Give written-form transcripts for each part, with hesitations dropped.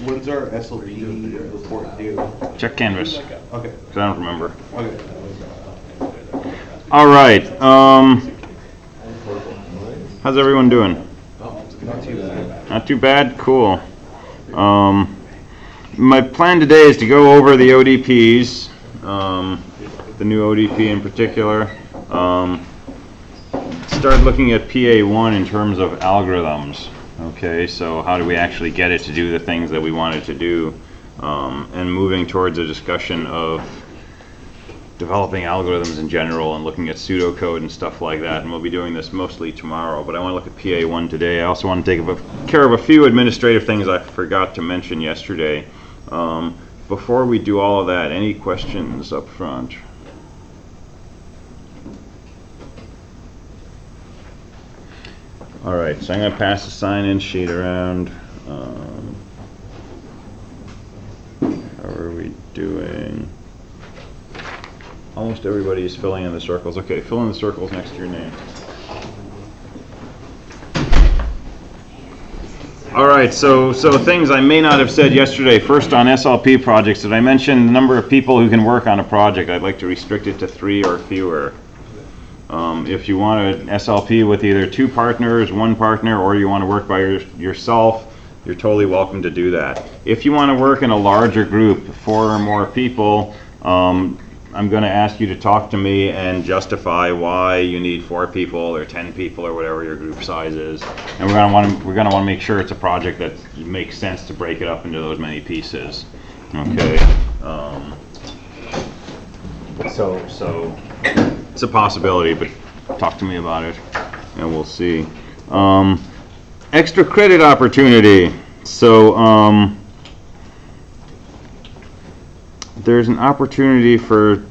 When's our SLP report due? Check Canvas. Okay. 'Cause I don't remember. Okay. All right. How's everyone doing? Not too bad. Not too bad? Cool. My plan today is to go over the ODPs, the new ODP in particular. Start looking at PA1 in terms of algorithms. Okay, so how do we actually get it to do the things that we want it to do? And moving towards a discussion of developing algorithms in general and looking at pseudocode and stuff like that. And we'll be doing this mostly tomorrow, but I want to look at PA1 today. I also want to take care of a few administrative things I forgot to mention yesterday. Before we do all of that, any questions up front? All right, so I'm going to pass the sign-in sheet around. How are we doing? Almost everybody is filling in the circles. Okay, fill in the circles next to your name. All right, so things I may not have said yesterday. First, on SLP projects, did I mention the number of people who can work on a project? I'd like to restrict it to 3 or fewer. If you want an SLP with either 2 partners, 1 partner, or you want to work by yourself, you're totally welcome to do that. If you want to work in a larger group, 4 or more people, I'm going to ask you to talk to me and justify why you need 4 people or 10 people or whatever your group size is. And we're going to want to make sure it's a project that makes sense to break it up into those many pieces. Okay. So it's a possibility, but talk to me about it, and we'll see. Extra credit opportunity. So there's an opportunity for,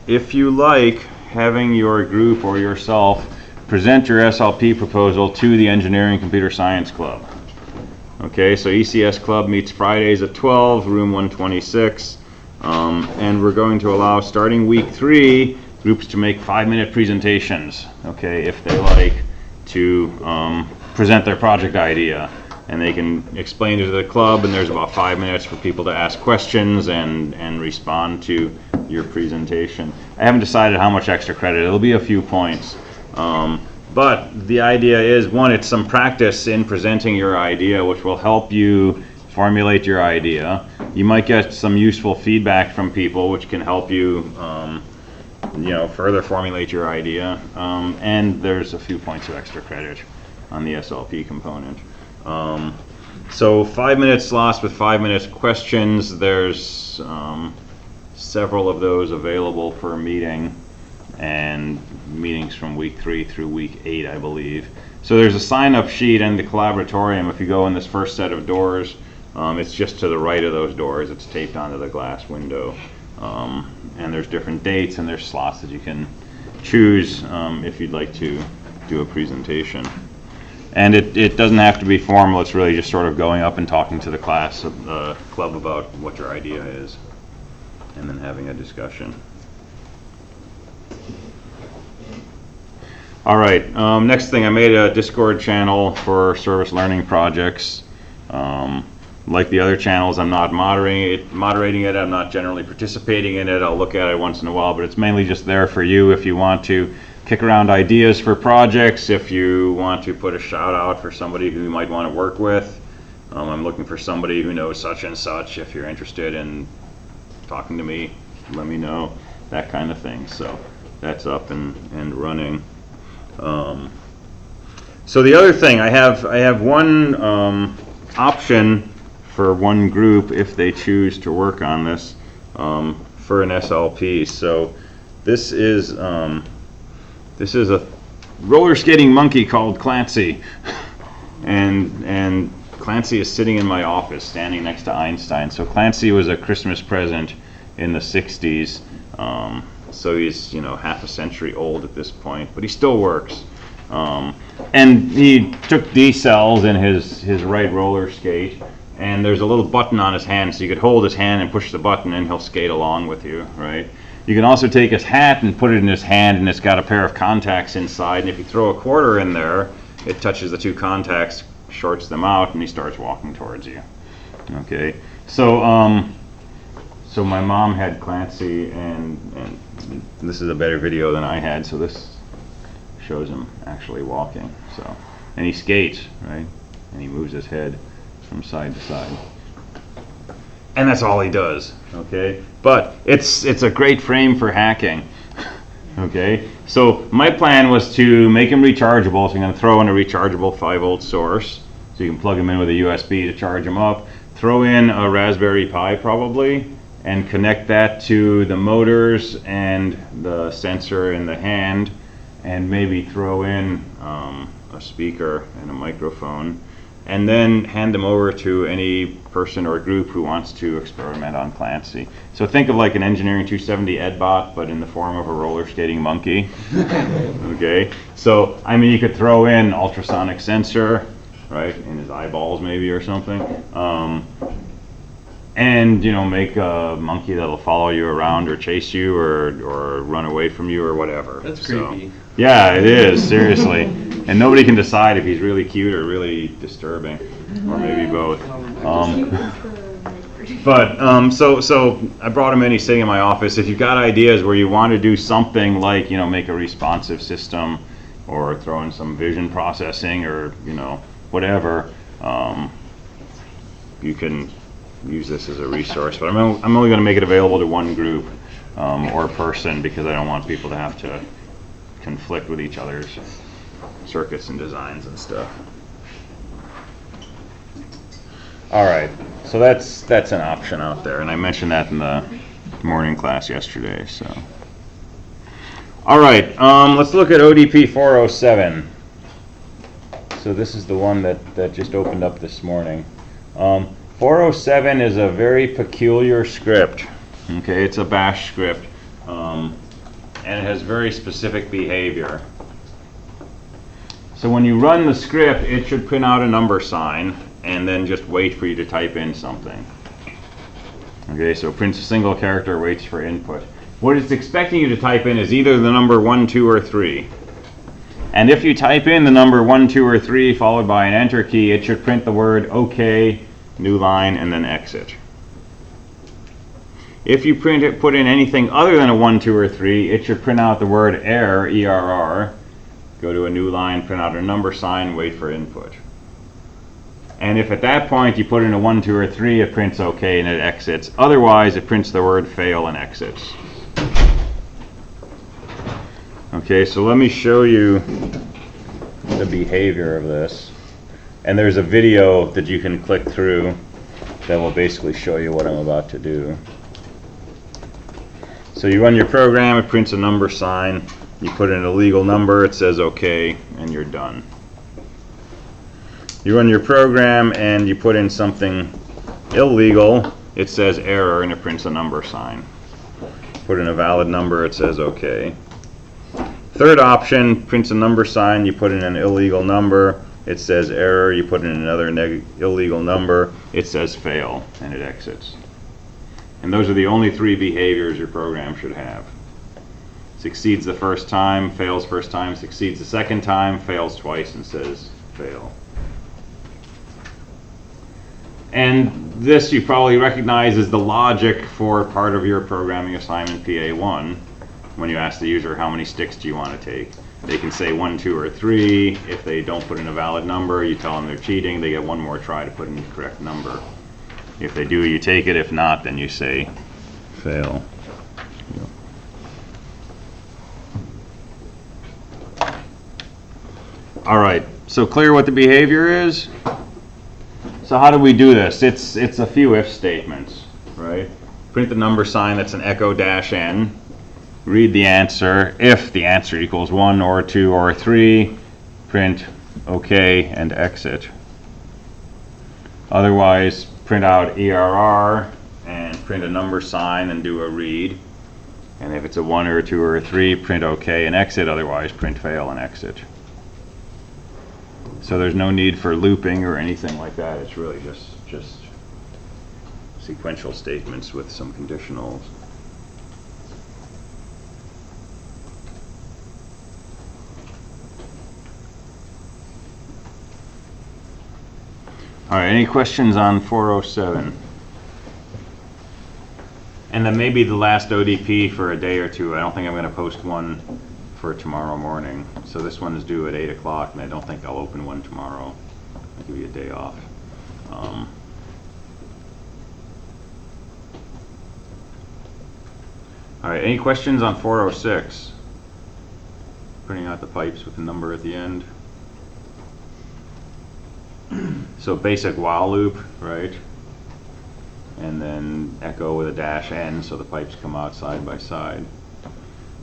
if you like, having your group or yourself present your SLP proposal to the Engineering Computer Science Club. Okay, so ECS Club meets Fridays at 12, room 126, and we're going to allow, starting week 3, groups to make 5-minute presentations, okay, if they like, to present their project idea. And they can explain it to the club, and there's about 5 minutes for people to ask questions and respond to your presentation. I haven't decided how much extra credit. It'll be a few points. But the idea is, one, it's some practice in presenting your idea, which will help you formulate your idea. You might get some useful feedback from people, which can help you further formulate your idea. And there's a few points of extra credit on the SLP component. So 5-minute slots with 5-minute questions. There's several of those available per meeting, and meetings from week 3 through week 8, I believe. So there's a sign-up sheet in the collaboratorium. If you go in this first set of doors, it's just to the right of those doors. It's taped onto the glass window. And there's different dates, and there's slots that you can choose if you'd like to do a presentation. And it doesn't have to be formal. It's really just sort of going up and talking to the class, the club, about what your idea is, and then having a discussion. All right, next thing, I made a Discord channel for service learning projects. Like the other channels, I'm not moderating it. I'm not generally participating in it. I'll look at it once in a while, but it's mainly just there for you if you want to kick around ideas for projects, if you want to put a shout out for somebody who you might want to work with. I'm looking for somebody who knows such and such. If you're interested in talking to me, let me know, that kind of thing. So that's up and running. So the other thing, I have one option for one group if they choose to work on this for an SLP. So this is a roller skating monkey called Clancy, and Clancy is sitting in my office, standing next to Einstein. So Clancy was a Christmas present in the '60s. So he's half a century old at this point, but he still works. And he took D cells in his right roller skate, and there's a little button on his hand, so you could hold his hand and push the button, and he'll skate along with you, right? You can also take his hat and put it in his hand, and it's got a pair of contacts inside, and if you throw a quarter in there, it touches the 2 contacts, shorts them out, and he starts walking towards you. Okay, so so my mom had Clancy, and this is a better video than I had, so this shows him actually walking. So, and he skates, right? And he moves his head from side to side. And that's all he does, okay? But it's a great frame for hacking, okay? So my plan was to make him rechargeable, so I'm gonna throw in a rechargeable 5-volt source, so you can plug him in with a USB to charge him up, throw in a Raspberry Pi probably, and connect that to the motors and the sensor in the hand, and maybe throw in a speaker and a microphone, and then hand them over to any person or group who wants to experiment on Clancy. So think of like an Engineering 270 EdBot, but in the form of a roller skating monkey. Okay, so I mean, you could throw in ultrasonic sensor, right, in his eyeballs maybe or something, and you know, make a monkey that'll follow you around or chase you or run away from you or whatever. That's So, creepy. yeah, it is, seriously. And nobody can decide if he's really cute or really disturbing, or maybe both. So I brought him in, he's sitting in my office. If you've got ideas where you want to do something like, you know, make a responsive system, or throw in some vision processing, or, you know, whatever, you can use this as a resource. But I'm only going to make it available to one group or person, because I don't want people to have to conflict with each other's circuits and designs and stuff. All right, so that's an option out there, and I mentioned that in the morning class yesterday. So, all right, let's look at ODP 407. So this is the one that just opened up this morning. 407 is a very peculiar script. Okay, it's a bash script, and it has very specific behavior. So when you run the script, it should print out a number sign and then just wait for you to type in something. Okay, so it prints a single character, waits for input. What it's expecting you to type in is either the number 1, 2, or 3. And if you type in the number 1, 2, or 3 followed by an enter key, it should print the word OK, new line, and then exit. If you put in anything other than a 1, 2, or 3, it should print out the word error, ERR, go to a new line, print out a number sign, wait for input. And if at that point you put in a 1, 2, or 3, it prints OK and it exits. Otherwise, it prints the word fail and exits. Okay, so let me show you the behavior of this. And there's a video that you can click through that will basically show you what I'm about to do. So you run your program, it prints a number sign, you put in a legal number, it says OK, and you're done. You run your program and you put in something illegal, it says error, and it prints a number sign. Put in a valid number, it says OK. Third option, prints a number sign, you put in an illegal number, it says error, you put in another illegal number, it says fail, and it exits. And those are the only 3 behaviors your program should have. Succeeds the first time, fails first time, succeeds the second time, fails twice, and says fail. And this you probably recognize as the logic for part of your programming assignment PA1. When you ask the user how many sticks do you want to take, they can say 1, 2, or 3. If they don't put in a valid number, you tell them they're cheating. They get one more try to put in the correct number. If they do, you take it. If not, then you say fail. All right, so clear what the behavior is? So how do we do this? It's a few if statements, right? Print the number sign, that's an echo -n. Read the answer. If the answer equals 1 or 2 or 3, print OK and exit. Otherwise, print out ERR and print a number sign and do a read. And if it's a 1 or a 2 or a 3, print OK and exit. Otherwise, print fail and exit. So there's no need for looping or anything like that. It's really just sequential statements with some conditionals. All right, any questions on 407? And then maybe the last ODP for a day or two. I don't think I'm going to post one for tomorrow morning. So this one is due at 8 o'clock, and I don't think I'll open one tomorrow. I'll give you a day off. All right, any questions on 406? Printing out the pipes with the number at the end. So basic while loop, right? And then echo with a dash n, so the pipes come out side by side.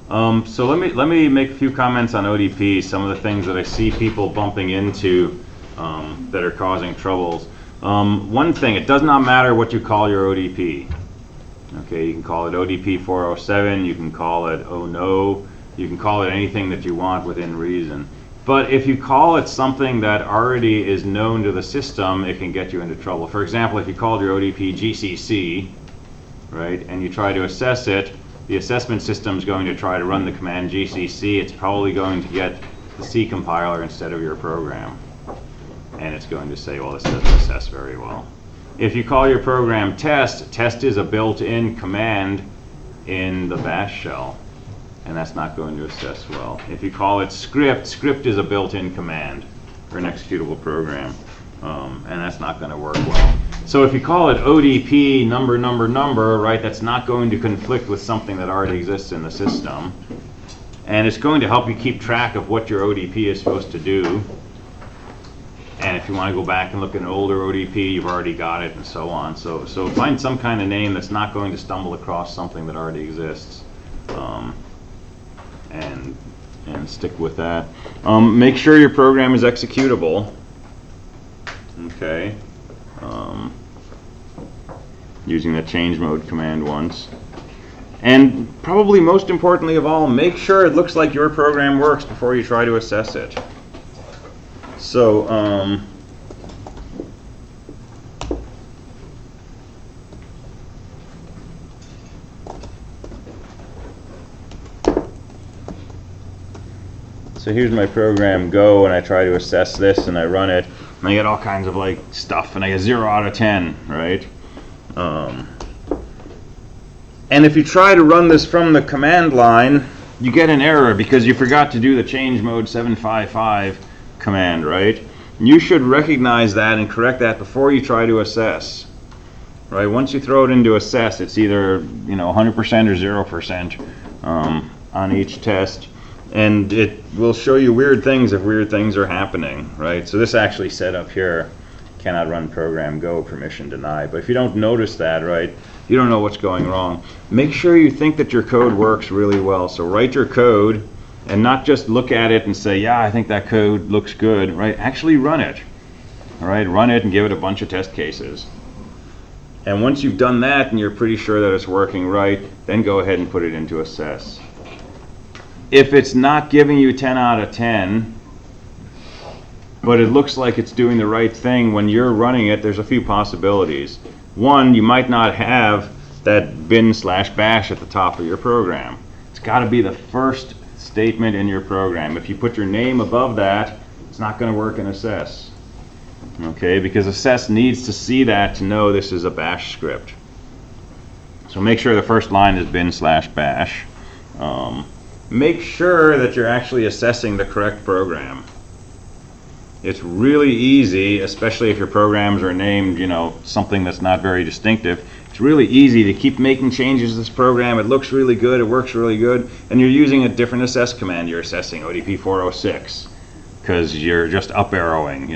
So let me make a few comments on ODP. Some of the things that I see people bumping into that are causing troubles. One thing, it does not matter what you call your ODP. Okay, you can call it ODP 407. You can call it oh no. You can call it anything that you want within reason. But if you call it something that already is known to the system, it can get you into trouble. For example, if you called your ODP GCC, right, and you try to assess it, the assessment system is going to try to run the command GCC. It's probably going to get the C compiler instead of your program. And it's going to say, well, this doesn't assess very well. If you call your program test, test is a built-in command in the bash shell. And that's not going to assess well. If you call it script, script is a built-in command for an executable program, and that's not going to work well. So if you call it ODP number, right, that's not going to conflict with something that already exists in the system, and it's going to help you keep track of what your ODP is supposed to do. And if you want to go back and look at an older ODP, you've already got it, and so on. So find some kind of name that's not going to stumble across something that already exists. And stick with that. Make sure your program is executable. Okay. Using the change mode command once. And probably most importantly of all, make sure it looks like your program works before you try to assess it. So, so here's my program Go, and I try to assess this, and I run it, and I get all kinds of like stuff, and I get 0 out of 10, right? And if you try to run this from the command line, you get an error because you forgot to do the change mode 755 command, right? You should recognize that and correct that before you try to assess, right? Once you throw it into assess, it's either 100% or 0% on each test. And it will show you weird things if weird things are happening, right? So this actually said up here, cannot run program Go, permission denied. But if you don't notice that, right, you don't know what's going wrong. Make sure you think that your code works really well. So write your code and not just look at it and say, yeah, I think that code looks good, right? Actually run it, all right? Run it and give it a bunch of test cases. And once you've done that and you're pretty sure that it's working right, then go ahead and put it into assess. If it's not giving you 10 out of 10, but it looks like it's doing the right thing when you're running it, there's a few possibilities. One, you might not have that bin/bash at the top of your program. It's got to be the first statement in your program. If you put your name above that, it's not going to work in assess. Okay, because assess needs to see that to know this is a bash script. So make sure the first line is bin/bash. Make sure that you're actually assessing the correct program. It's really easy, especially if your programs are named, something that's not very distinctive. It's really easy to keep making changes to this program. It looks really good, it works really good, and you're using a different assess command. You're assessing ODP 406 because you're just up arrowing,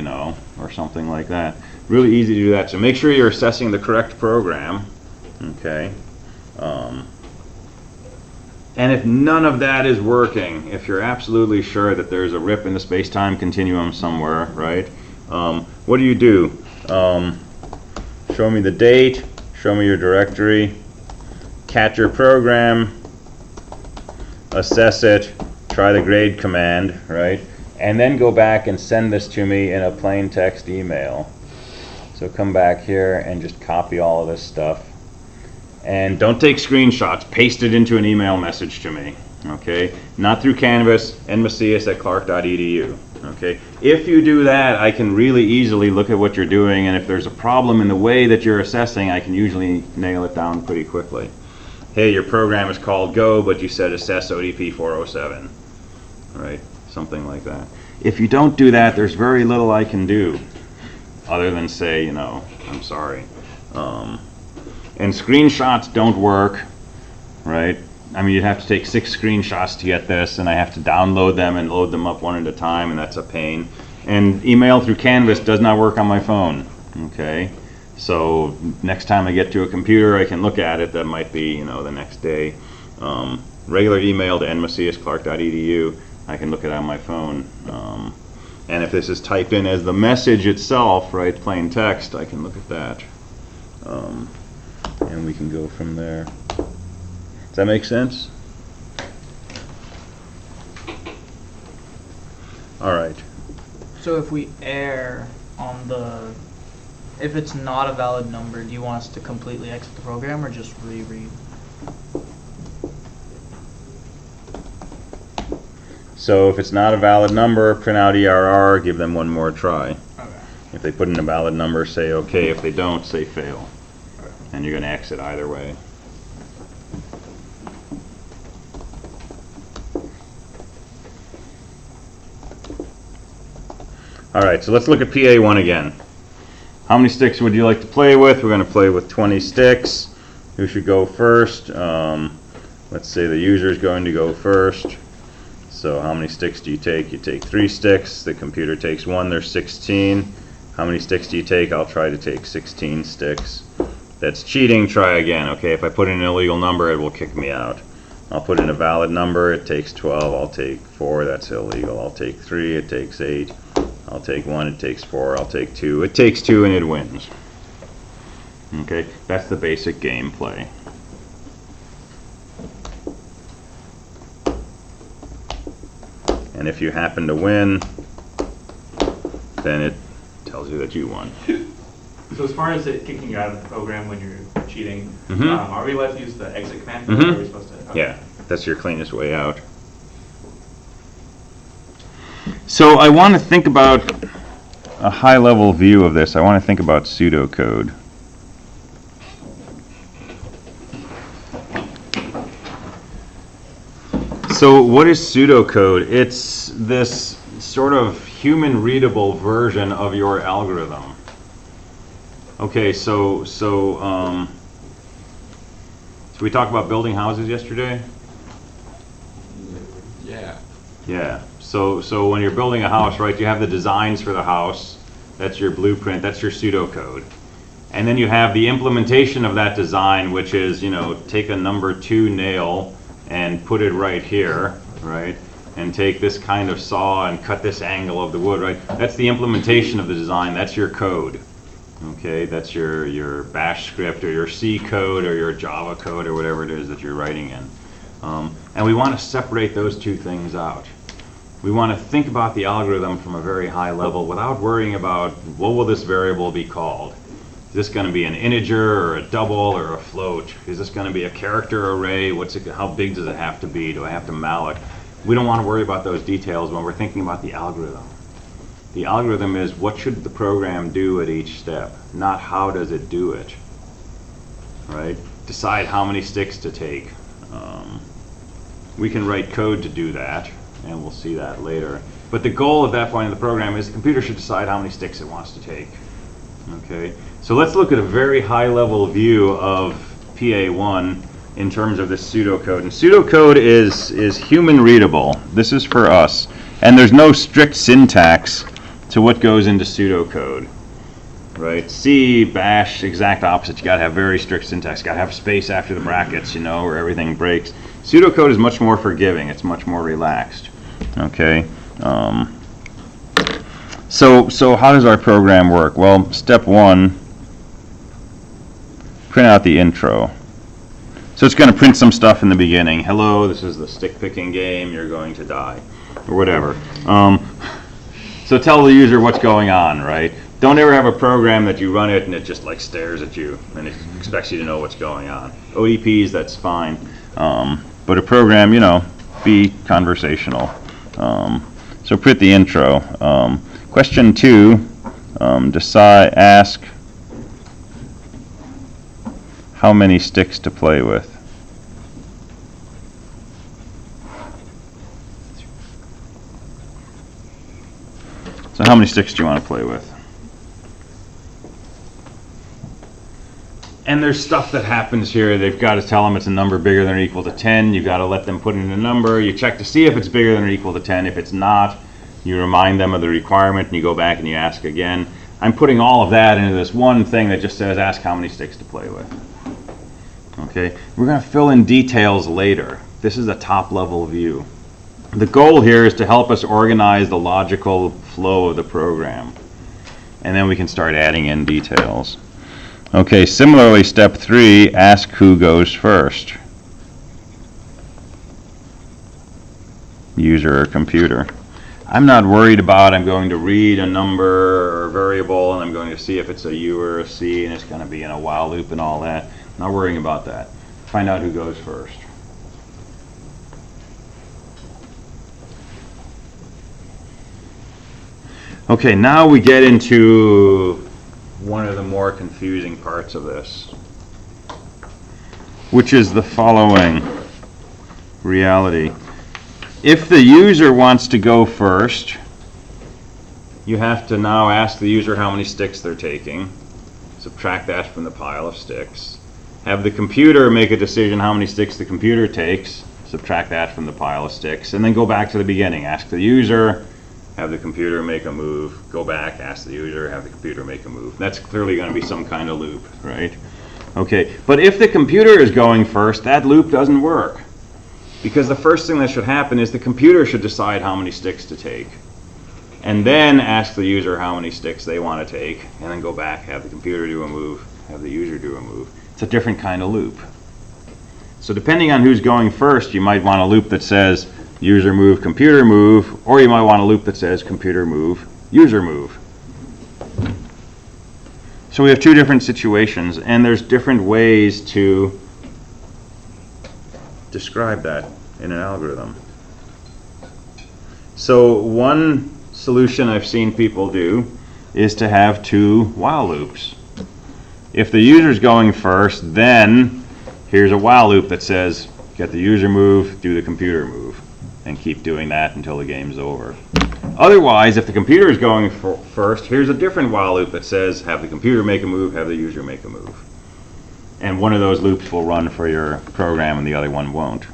or something like that. Really easy to do that. So make sure you're assessing the correct program. Okay. And if none of that is working, if you're absolutely sure that there's a rip in the space-time continuum somewhere, right? What do? Show me the date, show me your directory, cat your program, assess it, try the grade command, right? And then go back and send this to me in a plain text email. So come back here and just copy all of this stuff. And don't take screenshots, paste it into an email message to me, Okay, not through Canvas, nmacias@clark.edu. Okay, if you do that, I can really easily look at what you're doing, and if there's a problem in the way that you're assessing, I can usually nail it down pretty quickly. Hey, your program is called Go, but you said assess ODP 407, right? Something like that. If you don't do that, there's very little I can do, other than say, I'm sorry. And screenshots don't work, right? I mean, you'd have to take 6 screenshots to get this, and I have to download them and load them up one at a time, and that's a pain. And email through Canvas does not work on my phone, okay? So next time I get to a computer, I can look at it. That might be, the next day. Regular email to nmacias@clark.edu, I can look at it on my phone. And if this is typed in as the message itself, right, plain text, I can look at that. And we can go from there. Does that make sense? All right. So if we err on if it's not a valid number, do you want us to completely exit the program or just reread? So if it's not a valid number, print out ERR, give them one more try. Okay. If they put in a valid number, say okay. If they don't, say fail. Okay. And you're going to exit either way. All right, so let's look at PA1 again. How many sticks would you like to play with? We're going to play with 20 sticks. Who should go first? Let's say the user is going to go first. So how many sticks do you take? You take 3 sticks. The computer takes 1. There's 16. How many sticks do you take? I'll try to take 16 sticks. That's cheating. Try again. Okay, if I put in an illegal number, it will kick me out. I'll put in a valid number. It takes 12. I'll take 4. That's illegal. I'll take 3. It takes 8. I'll take 1, it takes 4, I'll take 2. It takes 2 and it wins. Okay, that's the basic gameplay. And if you happen to win, then it tells you that you won. So as far as it kicking you out of the program when you're cheating, are we allowed to use the exit command? Or are we supposed to? Okay. Yeah, that's your cleanest way out. So I want to think about a high-level view of this. I want to think about pseudocode. So what is pseudocode? It's this sort of human-readable version of your algorithm. Okay, so we talked about building houses yesterday? Yeah. Yeah. So when you're building a house, right, you have the designs for the house. That's your blueprint. That's your pseudocode. And then you have the implementation of that design, which is, take a number 2 nail and put it right here, right? And take this kind of saw and cut this angle of the wood, right? That's the implementation of the design. That's your code. Okay, that's your bash script or your C code or your Java code or whatever it is that you're writing in. And we want to separate those 2 things out. We want to think about the algorithm from a very high level without worrying about what will this variable be called. Is this going to be an integer or a double or a float? Is this going to be a character array? How big does it have to be? Do I have to malloc? We don't want to worry about those details when we're thinking about the algorithm. The algorithm is what should the program do at each step, not how does it do it. Right? Decide how many sticks to take. We can write code to do that, and we'll see that later. But the goal at that point in the program is the computer should decide how many sticks it wants to take. Okay, so let's look at a very high-level view of PA1 in terms of this pseudocode. And pseudocode is human readable. This is for us. And there's no strict syntax to what goes into pseudocode. Right? C, bash, exact opposite. You got to have very strict syntax. Got to have space after the brackets, or everything breaks. Pseudocode is much more forgiving. It's much more relaxed. Okay. So how does our program work? Well, step 1, print out the intro. So it's going to print some stuff in the beginning. Hello, this is the stick picking game. You're going to die, or whatever. So tell the user what's going on, right? Don't ever have a program that you run it and it just like stares at you and it expects you to know what's going on. ODPs, that's fine. But a program, be conversational. So put the intro. Question 2, ask how many sticks to play with. So how many sticks do you want to play with? And there's stuff that happens here. They've got to tell them it's a number bigger than or equal to 10. You've got to let them put in a number. You check to see if it's bigger than or equal to 10. If it's not, you remind them of the requirement and you go back and you ask again. I'm putting all of that into this one thing that just says ask how many sticks to play with. Okay, we're going to fill in details later. This is a top level view. The goal here is to help us organize the logical flow of the program. And then we can start adding in details. Okay, similarly, step 3, ask who goes first. User or computer. I'm not worried about I'm going to read a number or a variable and I'm going to see if it's a U or a C and it's going to be in a while loop and all that. Not worrying about that. Find out who goes first. Okay, now we get into one of the more confusing parts of this, which is the following reality. If the user wants to go first, you have to now ask the user how many sticks they're taking, subtract that from the pile of sticks, have the computer make a decision how many sticks the computer takes, subtract that from the pile of sticks, and then go back to the beginning. Ask the user, have the computer make a move, go back, ask the user, have the computer make a move. That's clearly going to be some kind of loop, right? Okay, but if the computer is going first, that loop doesn't work. Because the first thing that should happen is the computer should decide how many sticks to take. And then ask the user how many sticks they want to take, and then go back, have the computer do a move, have the user do a move. It's a different kind of loop. So depending on who's going first, you might want a loop that says, user move, computer move, or you might want a loop that says computer move, user move. So we have two different situations, and there's different ways to describe that in an algorithm. So one solution I've seen people do is to have 2 while loops. If the user's going first, then here's a while loop that says get the user move, do the computer move, and keep doing that until the game's over. Otherwise, if the computer is going first, here's a different while loop that says have the computer make a move, have the user make a move. And one of those loops will run for your program and the other one won't.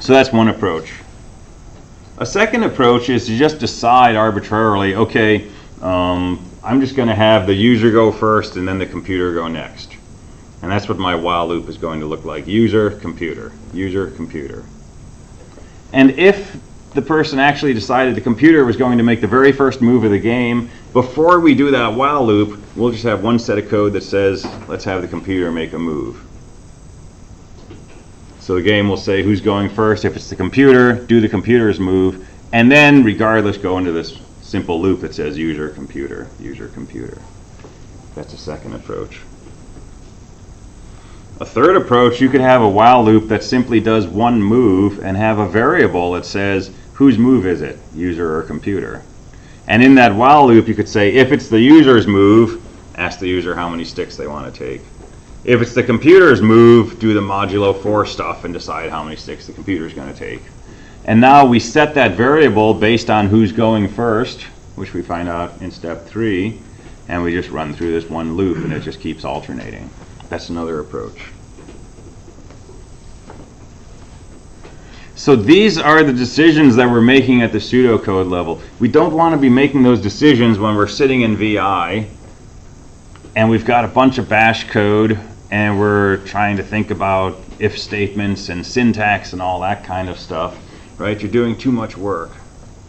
So that's one approach. A second approach is to just decide arbitrarily, okay, I'm just going to have the user go first and then the computer go next. And that's what my while loop is going to look like. User, computer, user, computer. And if the person actually decided the computer was going to make the very first move of the game, before we do that while loop, we'll just have one set of code that says, let's have the computer make a move. So the game will say who's going first. If it's the computer, do the computer's move, and then regardless go into this simple loop that says user, computer, user, computer. That's a second approach. A third approach, you could have a while loop that simply does one move and have a variable that says whose move is it, user or computer. And in that while loop you could say if it's the user's move, ask the user how many sticks they want to take. If it's the computer's move, do the modulo 4 stuff and decide how many sticks the computer's going to take. And now we set that variable based on who's going first, which we find out in step 3, and we just run through this one loop and it just keeps alternating. That's another approach. So these are the decisions that we're making at the pseudocode level. We don't want to be making those decisions when we're sitting in VI and we've got a bunch of bash code and we're trying to think about if statements and syntax and all that kind of stuff, right? You're doing too much work.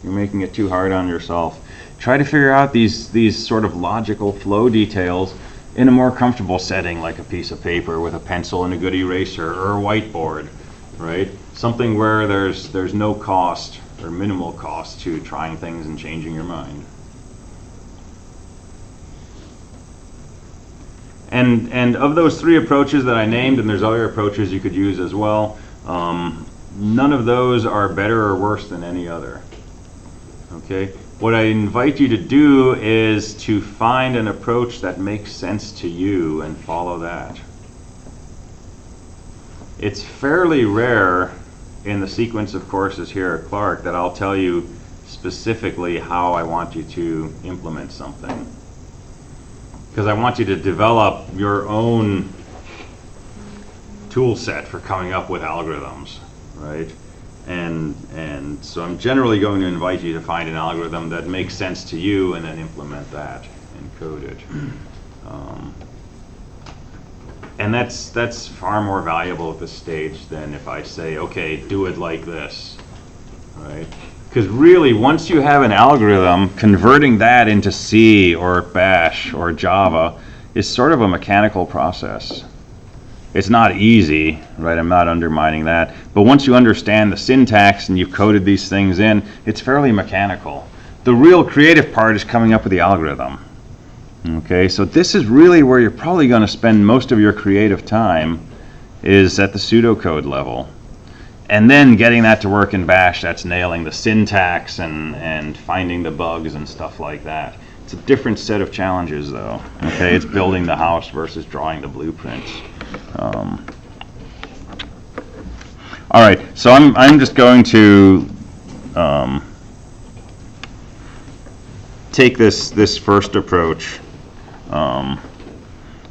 You're making it too hard on yourself. Try to figure out these sort of logical flow details in a more comfortable setting, like a piece of paper with a pencil and a good eraser, or a whiteboard, right? Something where there's no cost or minimal cost to trying things and changing your mind. And of those 3 approaches that I named, and there's other approaches you could use as well, none of those are better or worse than any other. Okay? What I invite you to do is to find an approach that makes sense to you and follow that. It's fairly rare in the sequence of courses here at Clark that I'll tell you specifically how I want you to implement something. Because I want you to develop your own tool set for coming up with algorithms, right? And so I'm generally going to invite you to find an algorithm that makes sense to you and then implement that and code it. And that's far more valuable at this stage than if I say, okay, do it like this, right? Because really, once you have an algorithm, converting that into C or Bash or Java is sort of a mechanical process. It's not easy, right? I'm not undermining that. But once you understand the syntax and you've coded these things in, it's fairly mechanical. The real creative part is coming up with the algorithm. Okay, so this is really where you're probably going to spend most of your creative time, is at the pseudocode level. And then getting that to work in Bash, that's nailing the syntax and finding the bugs and stuff like that. It's a different set of challenges, though. Okay, it's building the house versus drawing the blueprints. All right, so I'm just going to take this first approach,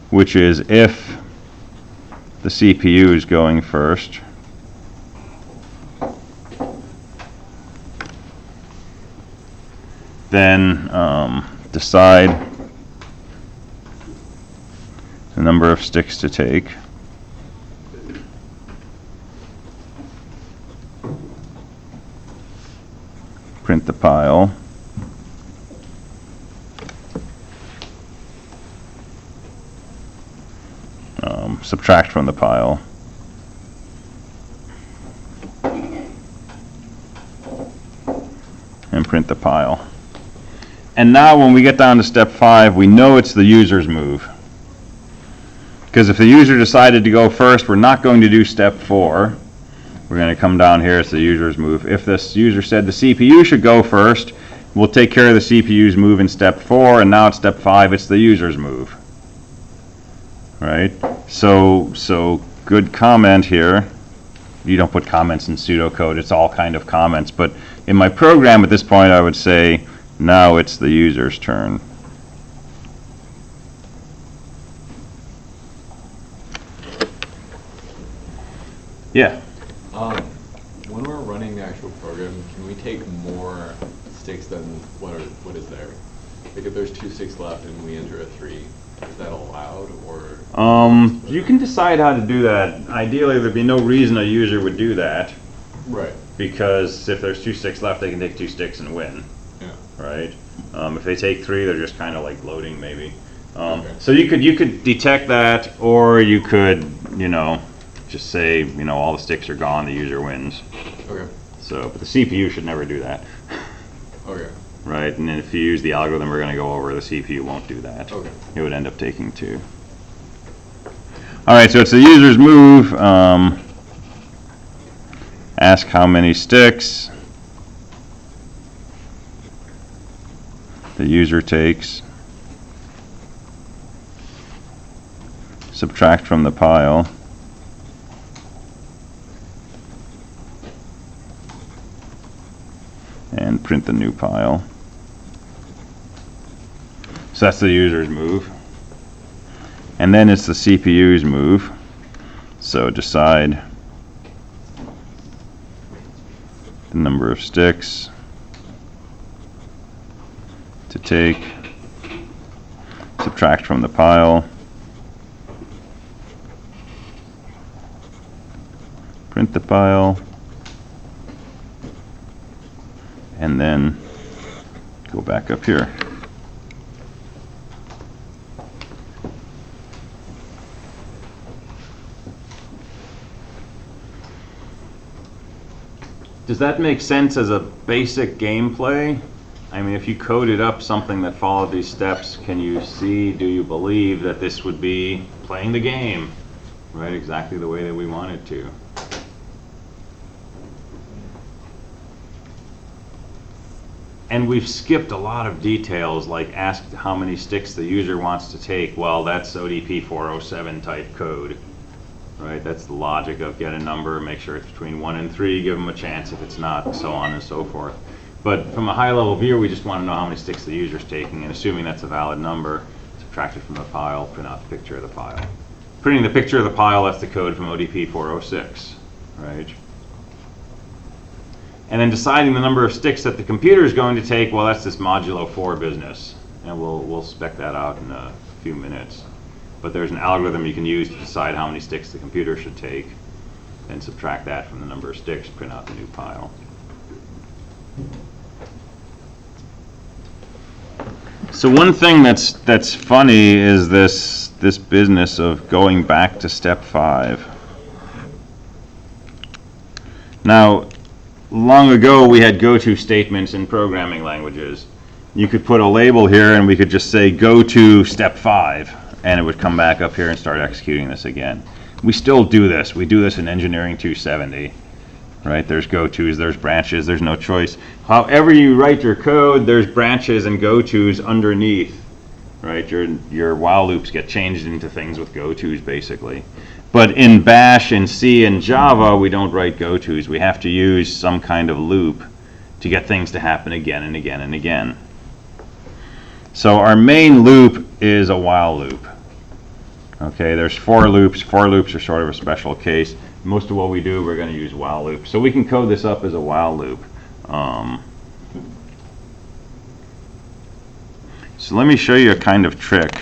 which is if the CPU is going first, then decide the number of sticks to take. Print the pile. Subtract from the pile. And print the pile. And now when we get down to step 5, we know it's the user's move. Because if the user decided to go first, we're not going to do step 4. We're going to come down here, it's the user's move. If this user said the CPU should go first, we'll take care of the CPU's move in step 4, and now at step 5, it's the user's move. Right? So good comment here. You don't put comments in pseudocode, it's all kind of comments. But in my program at this point, I would say, now it's the user's turn. Yeah? When we're running the actual program, can we take more sticks than what is there? Like if there's 2 sticks left and we enter a 3, is that allowed, or? You can decide how to do that. Ideally, there'd be no reason a user would do that. Right. Because if there's 2 sticks left, they can take 2 sticks and win. Yeah. Right? If they take 3, they're just kind of like loading, maybe. Okay. So you could detect that, or you could, just say, all the sticks are gone, the user wins. Okay. So, but the CPU should never do that. Okay. Right? And then if you use the algorithm we're going to go over, the CPU won't do that. Okay. It would end up taking 2. All right, so it's the user's move. Ask how many sticks the user takes. Subtract from the pile. And print the new pile. So that's the user's move. And then it's the CPU's move. So decide the number of sticks to take. Subtract from the pile. Print the pile. And then go back up here. Does that make sense as a basic gameplay? I mean, if you coded up something that followed these steps, can you see, do you believe that this would be playing the game, right, exactly the way that we want it to? And we've skipped a lot of details, like ask how many sticks the user wants to take. Well, that's ODP 407 type code, right? That's the logic of get a number, make sure it's between 1 and 3, give them a chance if it's not, so on and so forth. But from a high-level view, we just want to know how many sticks the user's taking, and assuming that's a valid number, subtract it from the pile, print out the picture of the pile. Printing the picture of the pile, that's the code from ODP 406, right? And then deciding the number of sticks that the computer is going to take, well, that's this modulo 4 business, and we'll spec that out in a few minutes. But there's an algorithm you can use to decide how many sticks the computer should take, and subtract that from the number of sticks, print out the new pile. So one thing that's funny is this business of going back to step 5. Now, long ago we had go-to statements in programming languages. You could put a label here and we could just say go to step 5, and it would come back up here and start executing this again. We still do this. We do this in Engineering 270. Right? There's go-tos, there's branches, there's no choice. However you write your code, there's branches and go-tos underneath. Right? Your while loops get changed into things with go-tos basically. But in Bash and C and Java, we don't write go-tos. We have to use some kind of loop to get things to happen again and again and again. So our main loop is a while loop. Okay, there's for loops. For loops are sort of a special case. Most of what we do, we're going to use while loop. So we can code this up as a while loop. So let me show you a kind of trick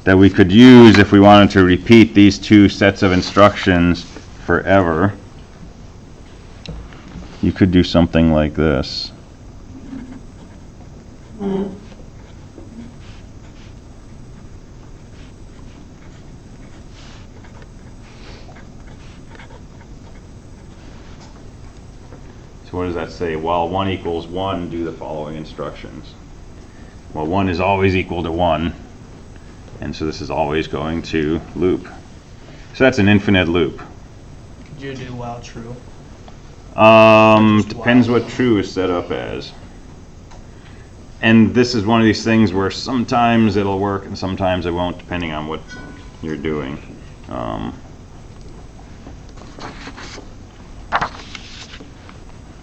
that we could use if we wanted to repeat these two sets of instructions forever. You could do something like this. So what does that say? While 1 equals 1, do the following instructions. Well, 1 is always equal to 1, and so this is always going to loop. So that's an infinite loop. Could you do while true? Depends what true is set up as. And this is one of these things where sometimes it'll work and sometimes it won't, depending on what you're doing.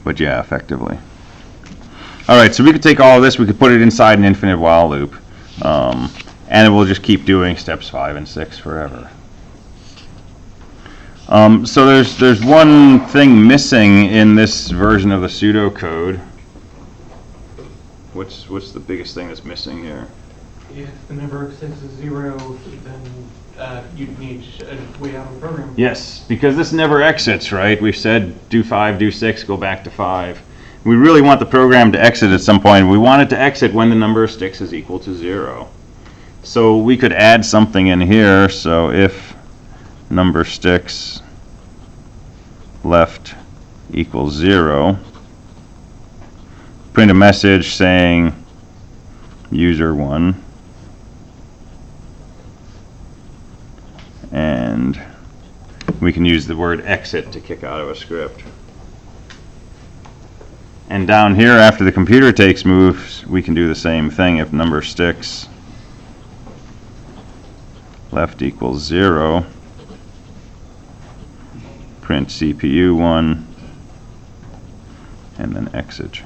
But yeah, effectively. All right, so we could take all of this, we could put it inside an infinite while loop, and it will just keep doing steps 5 and 6 forever. So there's one thing missing in this version of the pseudocode. What's the biggest thing that's missing here? If the number of 6 is 0, then you'd need a way out of the program. Yes, because this never exits, right? We've said do 5, do 6, go back to 5. We really want the program to exit at some point. We want it to exit when the number of sticks is equal to 0. So we could add something in here. So if number sticks left equals 0, print a message saying user 1. And we can use the word exit to kick out of a script. And down here, after the computer takes moves, we can do the same thing. If number sticks left equals 0, print CPU 1, and then exit.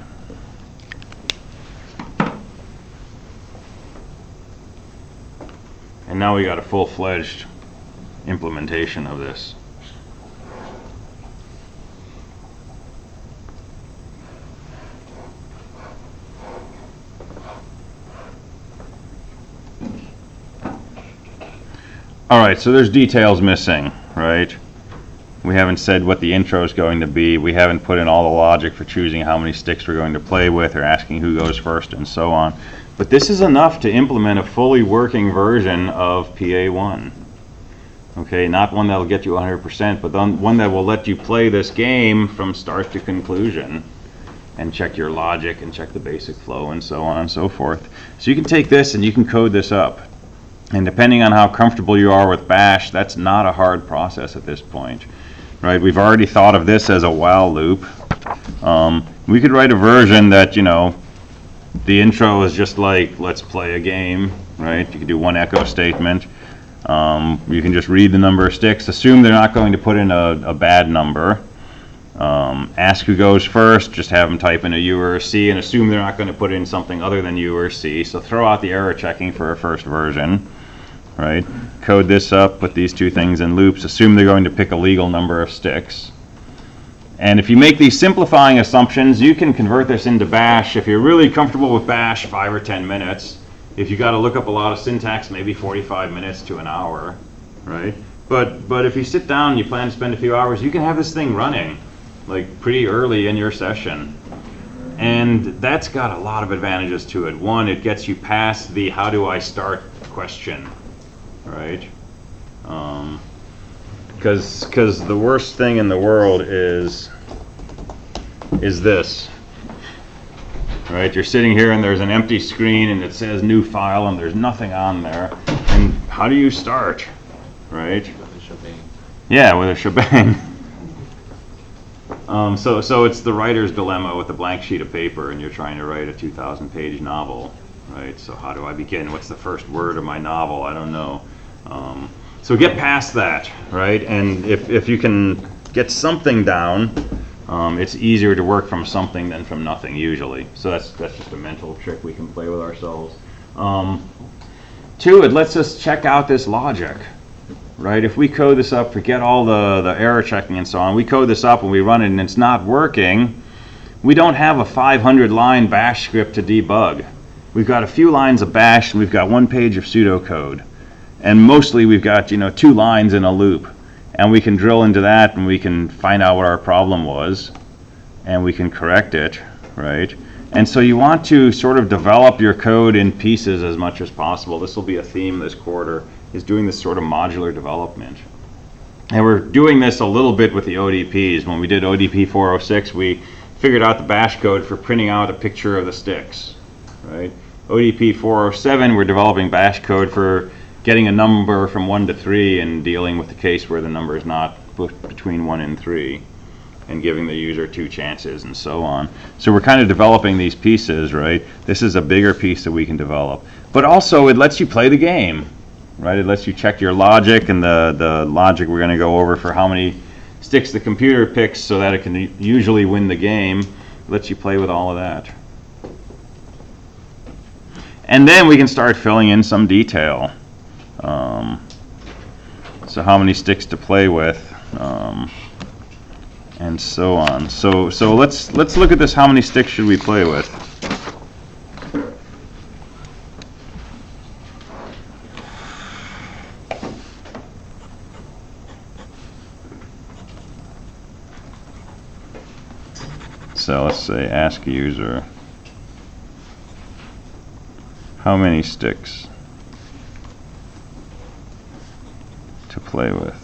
And now we got a full-fledged implementation of this. All right, so there's details missing, right? We haven't said what the intro is going to be. We haven't put in all the logic for choosing how many sticks we're going to play with or asking who goes first and so on. But this is enough to implement a fully working version of PA1. Okay, not one that will get you 100%, but one that will let you play this game from start to conclusion and check your logic and check the basic flow and so on and so forth. So you can take this and you can code this up. And depending on how comfortable you are with Bash, that's not a hard process at this point. Right? We've already thought of this as a while loop. We could write a version that, you know, the intro is just like, let's play a game, right? You could do one echo statement. You can just read the number of sticks, assume they're not going to put in a bad number. Ask who goes first, just have them type in a U or a C and assume they're not going to put in something other than U or C. So throw out the error checking for a first version, right? Code this up, put these two things in loops, assume they're going to pick a legal number of sticks. And if you make these simplifying assumptions, you can convert this into Bash. If you're really comfortable with Bash, 5 or 10 minutes. If you got to look up a lot of syntax, maybe 45 minutes to an hour, right? But if you sit down and you plan to spend a few hours, you can have this thing running like pretty early in your session. And that's got a lot of advantages to it. One, it gets you past the how do I start question, right? Because the worst thing in the world is this, right? You're sitting here and there's an empty screen and it says new file and there's nothing on there. And how do you start, right? With a shebang. Yeah, with a shebang. So it's the writer's dilemma with a blank sheet of paper and you're trying to write a 2,000-page novel, right? So how do I begin? What's the first word of my novel? I don't know. So get past that, right? And if you can get something down, it's easier to work from something than from nothing usually. So that's just a mental trick we can play with ourselves. Two, it lets us check out this logic, right? If we code this up, forget all the error checking and so on, we code this up and we run it and it's not working, we don't have a 500-line bash script to debug. We've got a few lines of bash and we've got 1 page of pseudocode. And mostly we've got, 2 lines in a loop. And we can drill into that and we can find out what our problem was and we can correct it, right? And so you want to sort of develop your code in pieces as much as possible. This will be a theme this quarter, is doing this sort of modular development. And we're doing this a little bit with the ODPs. When we did ODP 406, we figured out the bash code for printing out a picture of the sticks, right? ODP 407, we're developing bash code for getting a number from 1 to 3 and dealing with the case where the number is not between 1 and 3 and giving the user 2 chances and so on. So we're kind of developing these pieces, right? This is a bigger piece that we can develop. But also it lets you play the game, right? It lets you check your logic and the logic we're going to go over for how many sticks the computer picks so that it can usually win the game. It lets you play with all of that. And then we can start filling in some detail. So how many sticks to play with, and so on. So let's look at this. How many sticks should we play with? So let's say ask a user, how many sticks to play with?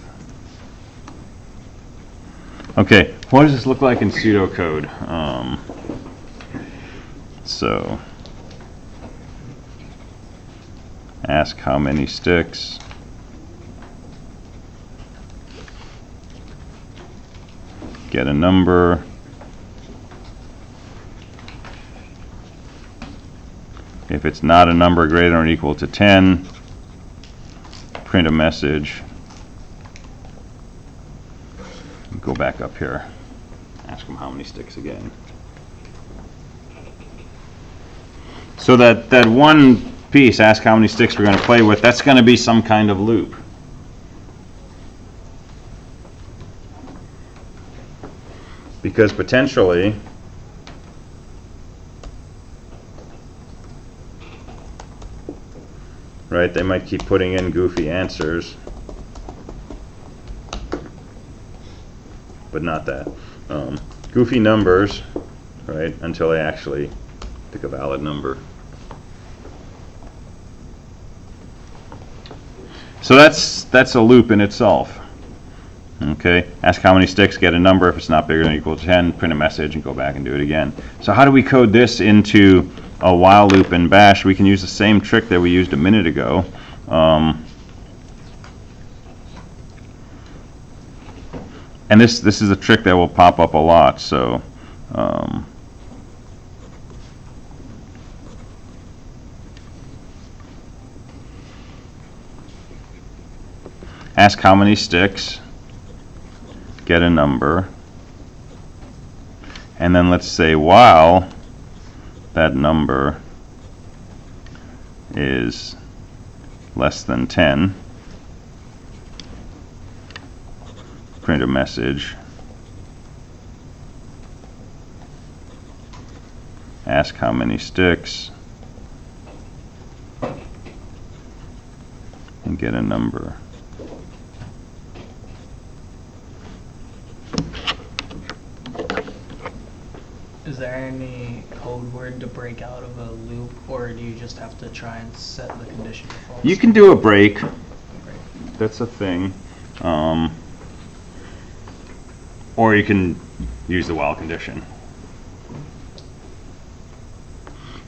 Okay, what does this look like in pseudocode? So ask how many sticks. Get a number. If it's not a number greater than or equal to 10, print a message. Go back up here. Ask them how many sticks again. So that one piece, ask how many sticks we're going to play with, that's going to be some kind of loop. Because potentially right, they might keep putting in goofy answers, but not that. Goofy numbers, right, until they actually pick a valid number. So that's a loop in itself. Okay, ask how many sticks, get a number. If it's not bigger than or equal to 10, print a message and go back and do it again. So how do we code this into a while loop in Bash? We can use the same trick that we used a minute ago. And this is a trick that will pop up a lot. So Ask how many sticks, get a number, and then let's say while that number is less than 10, print a message, ask how many sticks, and get a number. Is there any code word to break out of a loop, or do you just have to try and set the condition to false? You can do a break. That's a thing. Or you can use the while condition.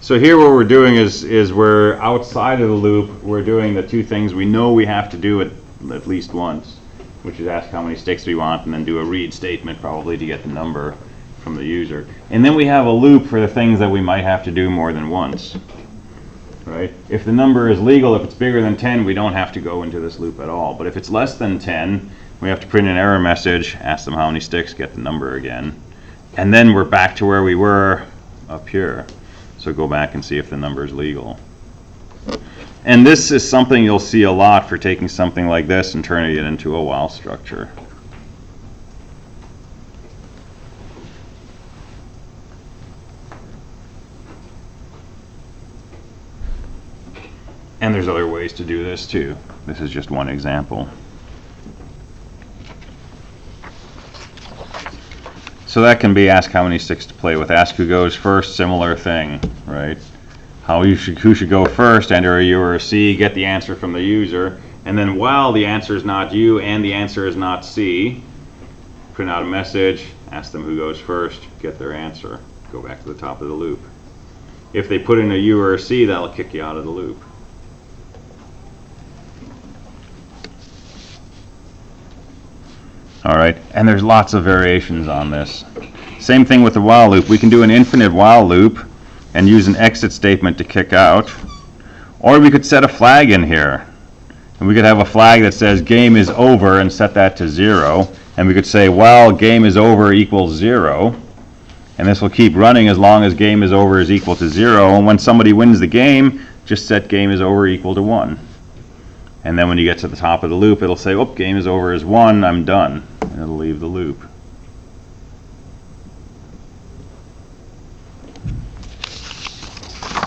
So here what we're doing is we're outside of the loop. We're doing the two things we know we have to do at least once, which is ask how many sticks we want and then do a read statement probably to get the number from the user. And then we have a loop for the things that we might have to do more than once. Right? If the number is legal, if it's bigger than 10, we don't have to go into this loop at all. But if it's less than 10, we have to print an error message, ask them how many sticks, get the number again. And then we're back to where we were up here. So go back and see if the number is legal. And this is something you'll see a lot for taking something like this and turning it into a while structure. And there's other ways to do this too. This is just one example. So that can be ask how many sticks to play with. Ask who goes first, similar thing, right? Who should go first, enter a U or a C, get the answer from the user, and then while the answer is not U and the answer is not C, print out a message, ask them who goes first, get their answer, go back to the top of the loop. If they put in a U or a C, that'll kick you out of the loop. All right, and there's lots of variations on this. Same thing with the while loop. We can do an infinite while loop and use an exit statement to kick out. Or we could set a flag in here. And we could have a flag that says game is over and set that to 0. And we could say while game is over equals 0. And this will keep running as long as game is over is equal to 0. And when somebody wins the game, just set game is over equal to 1. And then when you get to the top of the loop, it'll say, oh, game is over is 1, I'm done. And it'll leave the loop.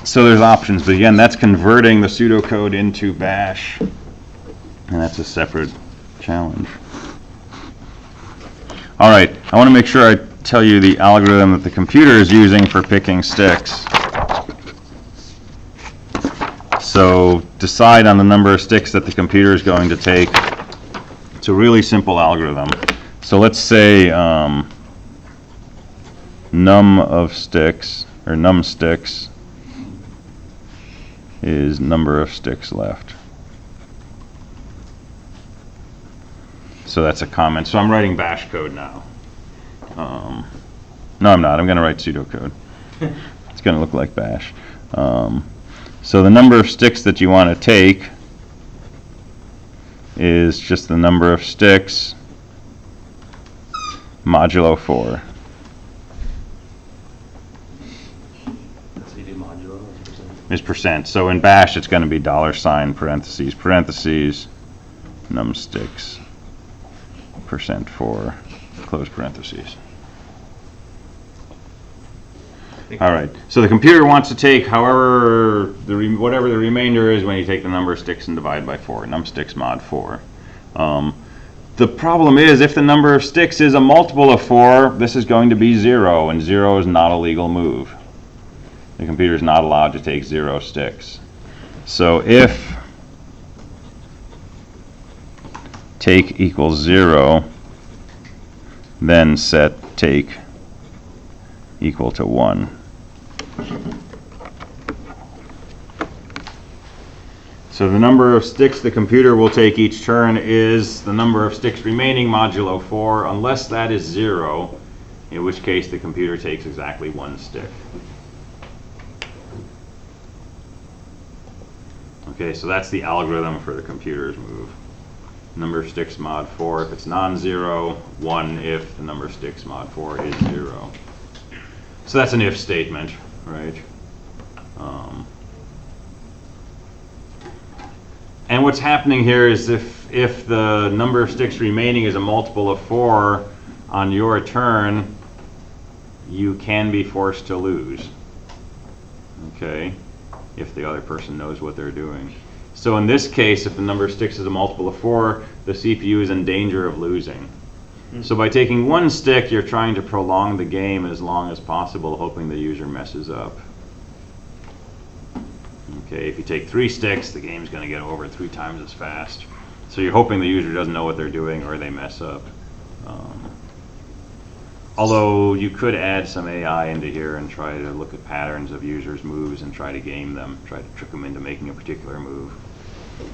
So there's options, but again, that's converting the pseudocode into bash. And that's a separate challenge. All right, I want to make sure I tell you the algorithm that the computer is using for picking sticks. So decide on the number of sticks that the computer is going to take. It's a really simple algorithm. So let's say num of sticks, or num sticks, is number of sticks left. So that's a comment. So I'm writing bash code now. No, I'm not. I'm going to write pseudocode. It's going to look like bash. So the number of sticks that you want to take is just the number of sticks modulo 4. Is percent. So in bash it's going to be $, parentheses, parentheses, num sticks, %4, close parentheses. All right, so the computer wants to take however, whatever the remainder is when you take the number of sticks and divide by 4, num sticks mod 4. The problem is if the number of sticks is a multiple of 4, this is going to be 0, and 0 is not a legal move. The computer is not allowed to take 0 sticks. So if take equals 0, then set take equal to 1. So the number of sticks the computer will take each turn is the number of sticks remaining modulo 4. Unless that is 0, in which case the computer takes exactly 1 stick. Okay, so that's the algorithm for the computer's move. Number of sticks mod 4 if it's non-zero, 1 if the number of sticks mod 4 is 0. So that's an if statement, right? And what's happening here is if the number of sticks remaining is a multiple of 4 on your turn, you can be forced to lose, okay, if the other person knows what they're doing. So in this case, if the number of sticks is a multiple of 4, the CPU is in danger of losing. So by taking 1 stick, you're trying to prolong the game as long as possible, hoping the user messes up. Okay, if you take 3 sticks, the game's going to get over 3 times as fast. So you're hoping the user doesn't know what they're doing or they mess up. Although you could add some AI into here and try to look at patterns of users' moves and try to game them, try to trick them into making a particular move.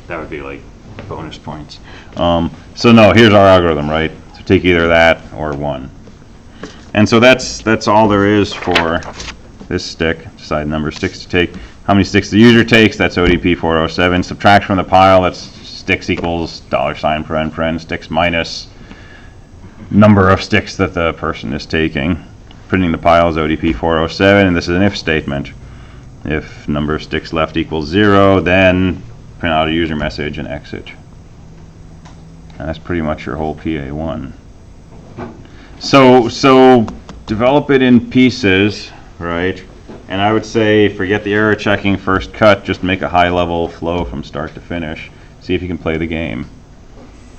That would be like bonus points. So no, here's our algorithm, right? So take either that or 1. And so that's all there is for this stick. Decide the number of sticks to take. How many sticks the user takes, that's ODP 407. Subtract from the pile, that's sticks equals $paren, sticks minus number of sticks that the person is taking. Printing the pile is ODP 407, and this is an if statement. If number of sticks left equals 0, then print out a user message and exit. And that's pretty much your whole PA1. So develop it in pieces, right? And I would say forget the error checking first cut, just make a high level flow from start to finish. See if you can play the game,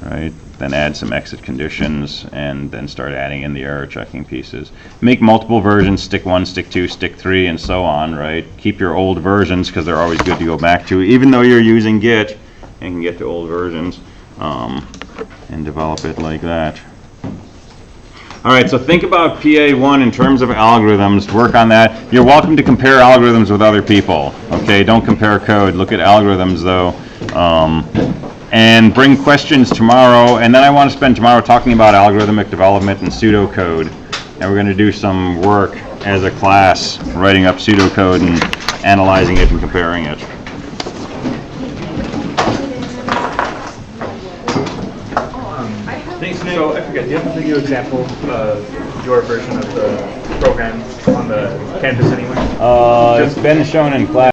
right? Then add some exit conditions and then start adding in the error checking pieces. Make multiple versions, stick 1, stick 2, stick 3, and so on, right? Keep your old versions because they're always good to go back to, even though you're using Git and can get to old versions, and develop it like that. All right, so think about PA1 in terms of algorithms, work on that. You're welcome to compare algorithms with other people, okay? Don't compare code, look at algorithms though. And bring questions tomorrow, and then I want to spend tomorrow talking about algorithmic development and pseudocode. And we're going to do some work as a class, writing up pseudocode and analyzing it and comparing it. Thanks, Nick. So I forget, do you have a video example of your version of the program on the campus anywhere? It's been shown in class.